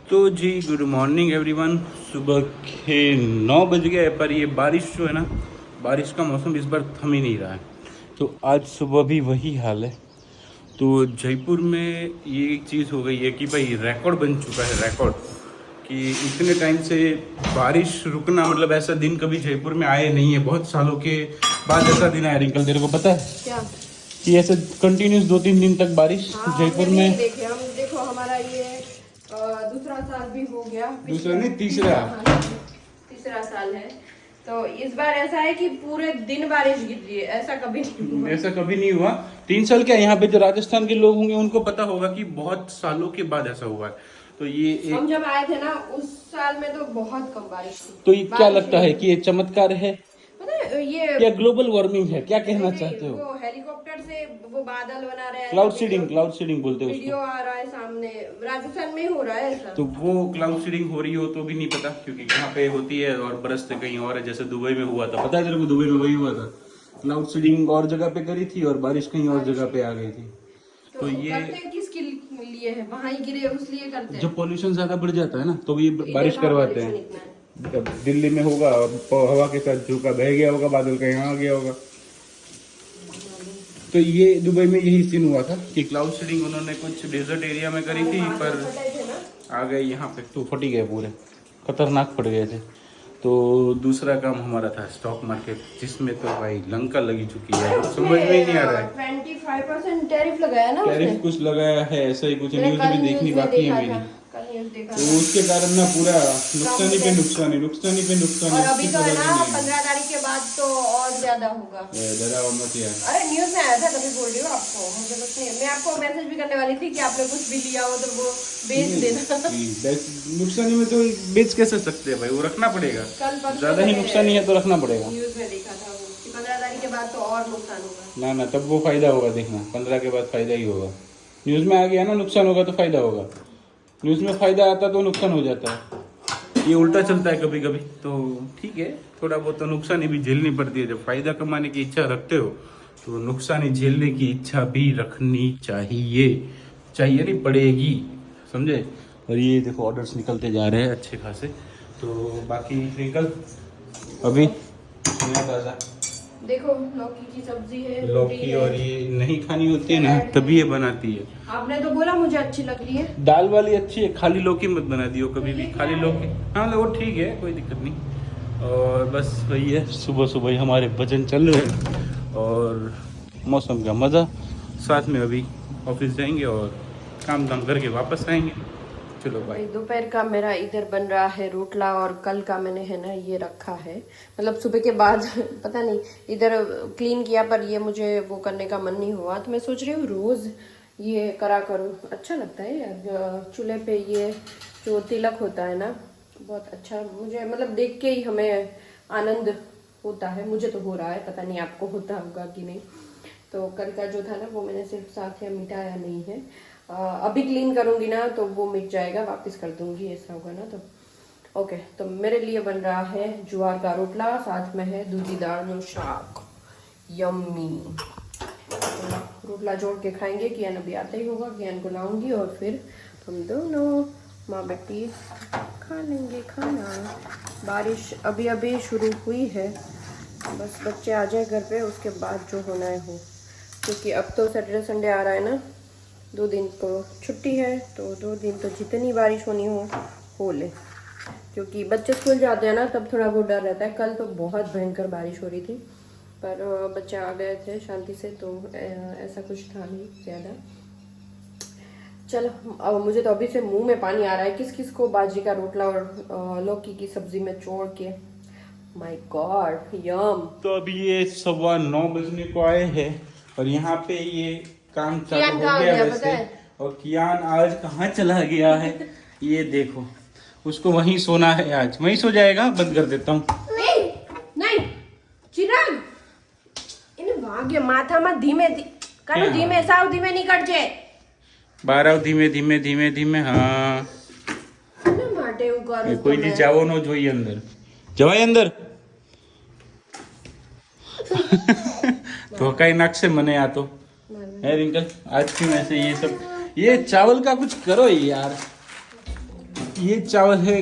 तो जी good morning everyone. सुबह के 9 बज गए पर ये बारिश जो है ना, बारिश का मौसम इस बार थम ही नहीं रहा है। तो आज सुबह भी वही हाल है। तो जयपुर में ये एक चीज़ हो गई है कि भाई रिकॉर्ड बन चुका है, रिकॉर्ड कि इतने टाइम से बारिश रुकना, मतलब ऐसा दिन कभी जयपुर में आए नहीं है। बहुत सालों के बाद ऐसा दिन आया। रिंकल तेरे को पता है क्या कि ऐसे कंटिन्यूस 2-3 दिन तक बारिश जयपुर में? देखे हम, देखो हमारा ये दूसरा साल भी हो गया। दूसरा नहीं, तीसरा साल है। तो इस बार ऐसा है कि पूरे दिन बारिश गिर रही है, ऐसा कभी नहीं हुआ। ऐसा कभी नहीं हुआ। 3 साल क्या, यहाँ पे जो राजस्थान के लोग होंगे उनको पता होगा कि बहुत सालों के बाद ऐसा हुआ है। तो ये हम जब आए थे ना उस साल में तो बहुत कम बारिश थी। तो ये क्या लगता है कि ये चमत्कार है पता है ये या ग्लोबल वार्मिंग है? क्या कहना चाहते हो? वो हेलीकॉप्टर से वो बादल बना रहे हैं, क्लाउड सीडिंग बोलते हैं वीडियो उसको। आ रहा है सामने, राजस्थान में हो रहा है ऐसा। तो वो क्लाउड सीडिंग हो रही हो तो भी नहीं पता, क्योंकि यहाँ पे होती है और बरसते कहीं और है। जैसे दुबई में हुआ था, पता है तेरे को? दुबई में वही हुआ था, क्लाउड सीडिंग और जगह पे करी थी और बारिश कहीं और जगह पे आ गई थी। तो ये करते किसके लिए है? वहां ही गिरे उसलिए करते हैं। जब पॉल्यूशन ज्यादा बढ़ जाता है ना तो ये बारिश करवाते हैं। जब दिल्ली में होगा, हवा के साथ झोंका बह गया होगा, बादल का यहाँ आ गया होगा। तो ये दुबई में यही सीन हुआ था कि क्लाउड सीडिंग उन्होंने कुछ डेजर्ट एरिया में करी थी, पर आ गए यहाँ पे तो फट ही गए, पूरे खतरनाक फट गए थे। तो दूसरा काम हमारा था स्टॉक मार्केट, जिसमें तो भाई लंका लगी चुकी है, समझ में ही नहीं आ रहा है। 25% टैरिफ लगाया ना, टैरिफ कुछ लगाया है, ऐसा ही कुछ न्यूज भी देखनी बाकी है मेरी। तो उसके कारण ना पूरा नुकसानी पे नुकसानी। और अभी तो है ना 15 तारीख के बाद तो और ज्यादा होगा। डराओ मत यार। अरे न्यूज में आया था, तभी बोल रही हूँ आपको। मुझे कुछ नहीं, मैं आपको मैसेज भी करने वाली थी कि आपने कुछ भी लिया हो तो वो बेच देना। नुकसानी में तो बेच कैसे सकते हैं भाई, वो रखना पड़ेगा। ज्यादा ही नुकसानी है तो रखना पड़ेगा। न्यूज में देखा था वो कि 15 तारीख के बाद तो और नुकसान होगा। ना तब वो फायदा होगा, देखना 15 के बाद फायदा ही होगा। न्यूज में आ गया ना नुकसान होगा तो फायदा होगा, न्यूज में फायदा आता तो नुकसान हो जाता है। ये उल्टा चलता है कभी कभी। तो ठीक है, थोड़ा बहुत तो नुकसानी भी झेलनी पड़ती है। जब फायदा कमाने की इच्छा रखते हो तो नुकसानी झेलने की इच्छा भी रखनी चाहिए नहीं, पड़ेगी, समझे? और ये देखो ऑर्डर्स निकलते जा रहे हैं अच्छे खासे। तो बाकी निकल अभी नया ताज़ा देखो लौकी की सब्जी है, लौकी, और ये नहीं खानी होती है ना तभी ये बनाती है। आपने तो बोला मुझे अच्छी लग रही है। दाल वाली अच्छी है, खाली लौकी मत बना दियो कभी भी। खाली लौकी हाँ वो ठीक है, कोई दिक्कत नहीं। और बस वही है, सुबह सुबह ही हमारे भजन चल रहे हैं और मौसम का मज़ा। साथ में अभी ऑफिस जाएंगे और काम करके वापस आएंगे। चलो भाई। दोपहर का मेरा इधर बन रहा है रोटला, और कल का मैंने है ना ये रखा है, मतलब सुबह के बाद पता नहीं इधर क्लीन किया, पर ये मुझे वो करने का मन नहीं हुआ। तो मैं सोच रही हूँ रोज ये करा करूँ, अच्छा लगता है यार। चूल्हे पे ये जो तिलक होता है ना, बहुत अच्छा, मुझे मतलब देख के ही हमें आनंद होता है। मुझे तो हो रहा है, पता नहीं आपको होता होगा कि नहीं। तो कल का जो था ना वो मैंने सिर्फ साफ या मिटाया नहीं है। अभी क्लीन करूंगी ना तो वो मिट जाएगा, वापस कर दूंगी, ऐसा होगा ना तो ओके। तो मेरे लिए बन रहा है ज्वार का रोटला, साथ में है दूधी दाल नो शाक, यम्मी। रोटला जोड़ के खाएंगे, कियान अभी आता ही होगा, कियान को लाऊंगी और फिर हम दोनों माँ बेटी खा लेंगे खाना। बारिश अभी अभी शुरू हुई है, बस बच्चे आ जाए घर पे उसके बाद जो होना है हो, क्योंकि अब तो सैटरडे संडे आ रहा है ना, 2 दिन तो छुट्टी है, तो 2 दिन तो जितनी बारिश होनी हो ले, क्योंकि बच्चे स्कूल जाते हैं ना तब थोड़ा वो डर रहता है। कल तो बहुत भयंकर बारिश हो रही थी, पर बच्चे आ गए थे शांति से, तो ऐसा कुछ था नहीं ज़्यादा। चलो अब मुझे तो अभी से मुंह में पानी आ रहा है, किस किस को बाजरी का रोटला और लौकी की सब्जी में छोड़ के, माय गॉड यम। तो अभी ये 9:15 बजने को आए हैं और यहाँ पे ये काम चालू हो गया वैसे। और कियान आज कहाँ चला गया है ये देखो, उसको वहीं सोना है, आज वहीं सो जाएगा। बंद कर देता हूँ। नहीं चिराग इन भाग्य माथा में धीमे करो, धीमे साव धीमे नहीं करजे 12 ધીમે हाँ માટે એવું કરું કોઈ દી જાવો નો જોઈએ અંદર, જવાય અંદર ધોકાઈ નાખશે મને આ તો। है रिंकल आज क्यों ऐसे ये सब, ये चावल का कुछ करो यार। ये चावल है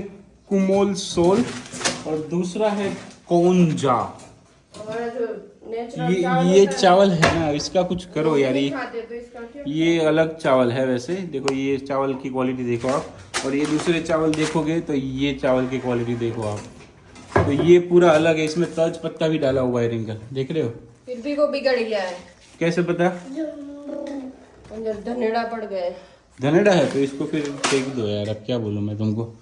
कुमोल सोल और दूसरा है कोंजा। और जो नेचुरल ये चावल है ना, इसका कुछ करो यार। खाते तो इसका क्या? ये अलग चावल है वैसे, देखो ये चावल की क्वालिटी देखो आप, और ये दूसरे चावल देखोगे तो ये चावल की क्वालिटी देखो आप, तो ये पूरा अलग है। इसमें तेज पत्ता भी डाला हुआ है रिंकल, देख रहे हो? फिर भी वो बिगड़ गया है। कैसे पता? अंदर धनेड़ा पड़ गए। धनेड़ा है तो इसको फिर फेंक दो यार, अब क्या बोलूं मैं तुमको।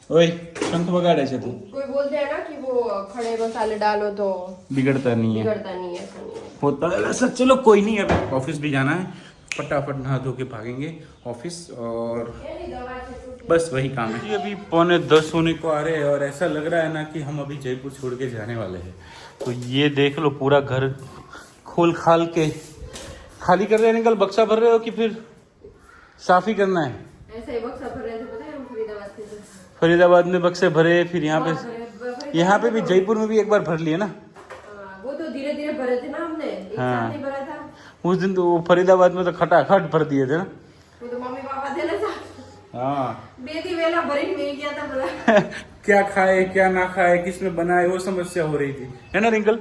ओए शंख बगाड़े से तुम। कोई बोलते हैं ना कि वो खड़े मसाले डालो तो बिगड़ता नहीं है, बिगड़ता नहीं है, ऐसा नहीं है। होता है ऐसा। चलो कोई नहीं, अब ऑफिस भी जाना है, फटाफट नहा धो के भागेंगे ऑफिस, और बस वही काम है। ये अभी 9:45 होने को आ रहे हैं और ऐसा लग रहा है ना कि हम अभी जयपुर छोड़ के जाने वाले हैं। तो ये देख लो पूरा घर खोल खाल के खाली कर रहे हैं। निकल बक्सा भर रहे हो कि फिर साफ ही करना है? ऐसा ही बक्सा भर रहे थे, पता है हम फरीदाबाद से तो। फरीदाबाद में बक्से भरे, फिर यहाँ पे भी जयपुर में भी एक बार भर लिए ना। वो तो धीरे धीरे भरे थे ना हमने, एक साथ नहीं भरा था। उस दिन तो फरीदाबाद में तो खटाखट भर दिए थे ना। वो तो मम्मी पापा थे ना साथ। हाँ बेदी वेला भरी मिल गया था बोला। क्या खाए क्या ना खाए, किसमें बनाए, वो समस्या हो रही थी, है ना रिंकल?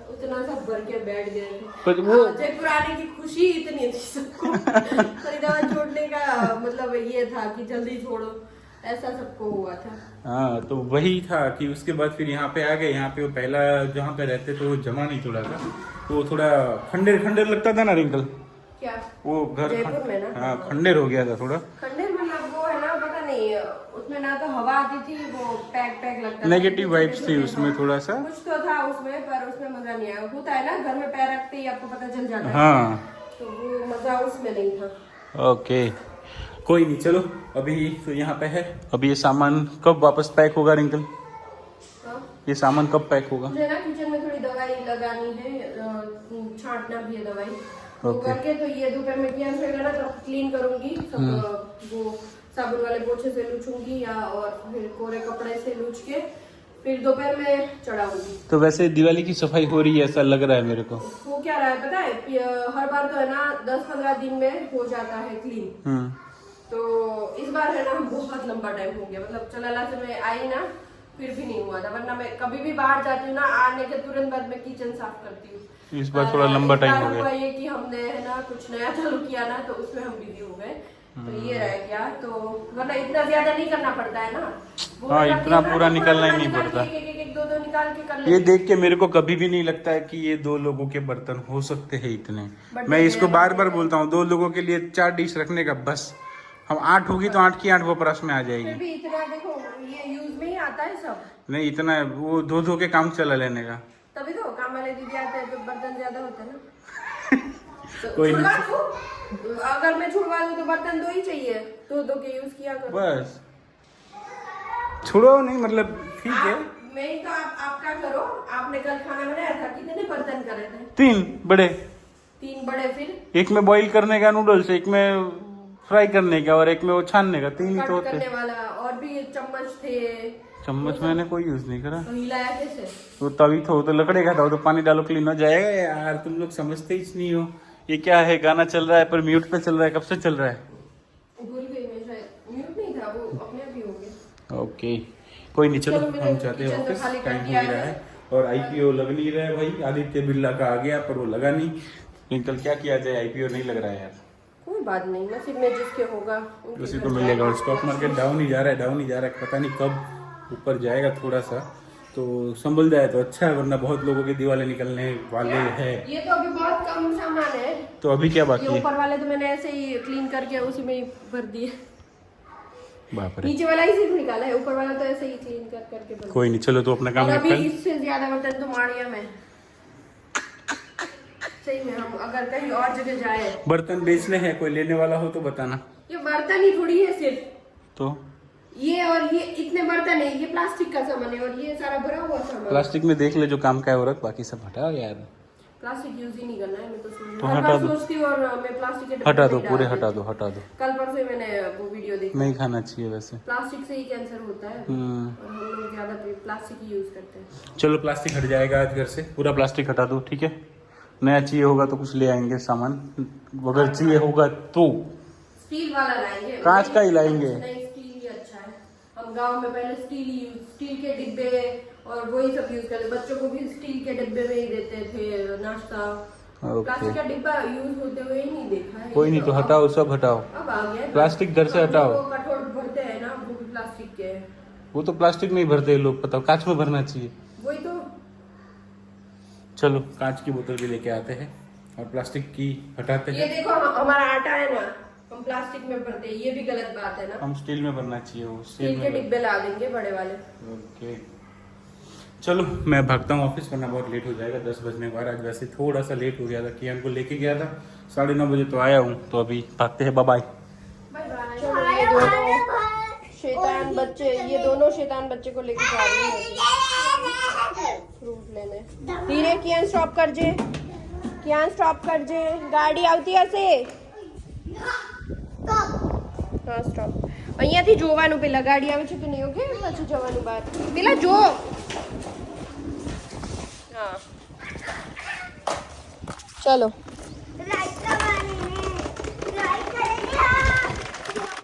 उतना सब भर के बैठ गए थे। पर वो जयपुर आने की खुशी इतनी थी सबको। फरीदाबाद छोड़ने का मतलब ये था कि जल्दी छोड़ो, ऐसा सबको हुआ था। हाँ तो वही था कि उसके बाद फिर यहाँ पे आ गए। यहाँ पे वो पहला जहाँ पे रहते थे वो जमा नहीं थोड़ा था, तो वो थोड़ा खंडेर खंडेर लगता था ना रिंकल। क्या वो घर जयपुर में ना? हाँ खंडेर हो गया था थोड़ा। खंडेर मतलब वो है ना, पता नहीं उसमें ना तो हवा आती थी, वो पैक पैक लगता था। नेगेटिव वाइब्स थी उसमें थोड़ा सा। कुछ तो था उसमें, पर उसमें मजा नहीं आया। होता है ना घर में पैर रखते ही आपको पता चल जाता है। हाँ तो वो मजा उसमें नहीं था। ओके कोई नहीं, चलो अभी तो यहाँ पे है। अभी ये सामान कब वापस पैक होगा रिंकल? हाँ? ये सामान कब पैक होगा? मुझे ना किचन में थोड़ी दवाई लगानी है, छांटना भी है दवाई। तो करके तो ये दोपहर में किया रहेगा ना, तो क्लीन करूंगी सब। वो साबुन वाले पोछे से लूचूंगी या और फिर कोरे कपड़े से लूच के फिर दोपहर में चढ़ाऊंगी। तो वैसे दिवाली की सफाई हो रही है ऐसा लग रहा है मेरे को। वो क्या रहा है पता है, हर बार तो है ना 10-15 दिन में हो जाता है क्लीन। तो इस बार है ना बहुत लंबा टाइम हो गया, मतलब चला से मैं आई ना फिर भी नहीं हुआ था। वरना मैं कभी भी बाहर जाती हूँ ना, आने के तुरंत बाद मैं किचन साफ करती हूँ। इस बार थोड़ा लंबा टाइम हो गया। ये कि हमने है ना कुछ नया चालू किया ना, तो उसमें हम बिजी हो गए, तो ये रह गया। तो वरना इतना ज्यादा नहीं करना पड़ता है ना। हाँ इतना पूरा निकलना ही नहीं पड़ता। एक दो निकाल के कर ये देख के मेरे को कभी भी नहीं लगता है कि ये 2 लोगों के बर्तन हो सकते हैं इतने। मैं इसको बार बार बोलता हूँ, 2 लोगों के लिए 4 डिश रखने का बस। हम 8 होगी तो 8 की 8 वो परस में आ जाएगी। फिर भी इतना देखो, ये यूज में ही आता है सब। नहीं इतना वो धो के काम चला लेने का। तभी तो काम वाले दीदी आते हैं तो बर्तन ज्यादा होते हैं ना। तो कोई छुड़वा दो, अगर मैं छुड़वा दूं तो बर्तन 2 ही चाहिए, धो के यूज किया करो बस। छोड़ो नहीं मतलब ठीक है। मैं तो आप क्या करो, आपने कल खाना बनाया था, कितने बर्तन करे थे? 3 बड़े। 3 बड़े, फिर एक में बॉईल करने का नूडल्स, एक में फ्राई करने का और एक में वो छानने का, 3 ही तो होते। करने वाला, और भी चम्मच थे। चम्मच मैंने कोई यूज नहीं करा। तो हिलाया कैसे? तो तभी तो लकड़े का था, तो पानी डालो क्लीन हो जाएगा। यार तुम लोग समझते ही नहीं हो। ये क्या है, गाना चल रहा है पर म्यूट पे चल रहा है, कब से चल रहा है? भूल गई मैं, शायद म्यूट नहीं था, वो अपने आप ही हो गया। ओके कोई नहीं, चलो चलो, हम जाते हैं ऑफिस, टाइम हो ही रहा है। और आईपीओ लग नहीं रहा है भाई। आदित्य बिरला का आ गया पर वो लगा नहीं। लेकिन क्या किया जाए, आईपीओ नहीं लग रहा है यार। कोई बात नहीं, नसीब में जिसके होगा उसी को मिलेगा। और स्टॉक मार्केट डाउन ही जा रहा है, डाउन ही जा रहा है। पता नहीं कब ऊपर जाएगा थोड़ा सा, तो संभल जाए तो अच्छा है, वरना बहुत लोगों के दिवाले निकलने वाले हैं। ये तो अभी बहुत कम सामान है। तो अभी क्या बाकी ये है? ऊपर वाले तो मैंने ऐसे ही क्लीन करके उसी में ही भर दिए। बाप रे। नीचे वाला ही सिर्फ निकाला है, ऊपर वाला तो ऐसे ही क्लीन करके भर कोई नहीं, चलो तो अपना काम दिया। और अभी निपटा। इससे ज्यादा बर्तन तो माड़िया में सही में, हम अगर कहीं और जगह जाए। बर्तन बेचने हैं, कोई लेने वाला हो तो बताना। ये बर्तन ही थोड़ी है सिर्फ, तो ये और ये इतने बर्तन है, ये प्लास्टिक का सामान है और ये सारा भरा हुआ सामान। प्लास्टिक में देख ले जो काम का है वो रख, बाकी सब हटाओ यार। प्लास्टिक यूज ही नहीं करना है, मैं तो तो हटा दो। सोचती हूँ, और मैं प्लास्टिक के डब्बे हटा दो नहीं पूरे, डालती। हटा दो हटा दो। कल परसों ही मैंने वो वीडियो देखी। नहीं खाना चाहिए वैसे। प्लास्टिक से ही कैंसर होता है और हम लोग ज्यादा प्लास्टिक ही यूज करते हैं। चलो प्लास्टिक हट जाएगा आज घर से, पूरा प्लास्टिक हटा दो ठीक है। नया चाहिए होगा तो कुछ ले आएंगे सामान, अगर चाहिए होगा तो। स्टील वाला लाएंगे, कांच का ही लाएंगे। नहीं स्टील ही अच्छा है। हम गांव में पहले स्टील के डिब्बे और वही सब यूज करते, बच्चों को भी स्टील के डिब्बे में ही देते थे नाश्ता। प्लास्टिक का डिब्बा यूज होते हुए ही नहीं देखा है। कोई नहीं, तो हटाओ, सब हटाओ, अब आ गया प्लास्टिक घर से हटाओ। कठोर भरते हैं ना वो भी प्लास्टिक के, वो तो प्लास्टिक नहीं भरते लोग, पता, कांच में भरना चाहिए। वही तो। चलो कांच की बोतल भी लेके आते हैं और प्लास्टिक की हटाते ये हैं। देखो हमारा आटा है ना, हम प्लास्टिक में भरते हैं, ये भी गलत बात है ना। हम स्टील में भरना चाहिए, वो स्टील के डिब्बे ला देंगे बड़े वाले। ओके चलो मैं भागता हूँ ऑफिस, वरना बहुत लेट हो जाएगा, 10 बजने के बाद। आज वैसे थोड़ा सा लेट हो गया था, कियान को लेके गया था, 9:30 बजे तो आया हूँ, तो अभी भागते हैं। Bye bye. चलो ये दोनों शैतान बच्चे को लेके जा रही है फ्रूट लेने। धीरे कियान स्टॉप कर जे, कियान स्टॉप कर जे, गाड़ी આવતી હશે। હા સ્ટોપ। અહીંયાથી જોવાનું, પેલા ગાડી આવે છે કે નહીં, ઓકે પછી જવાનું બહાર, પેલા જો। હા ચલો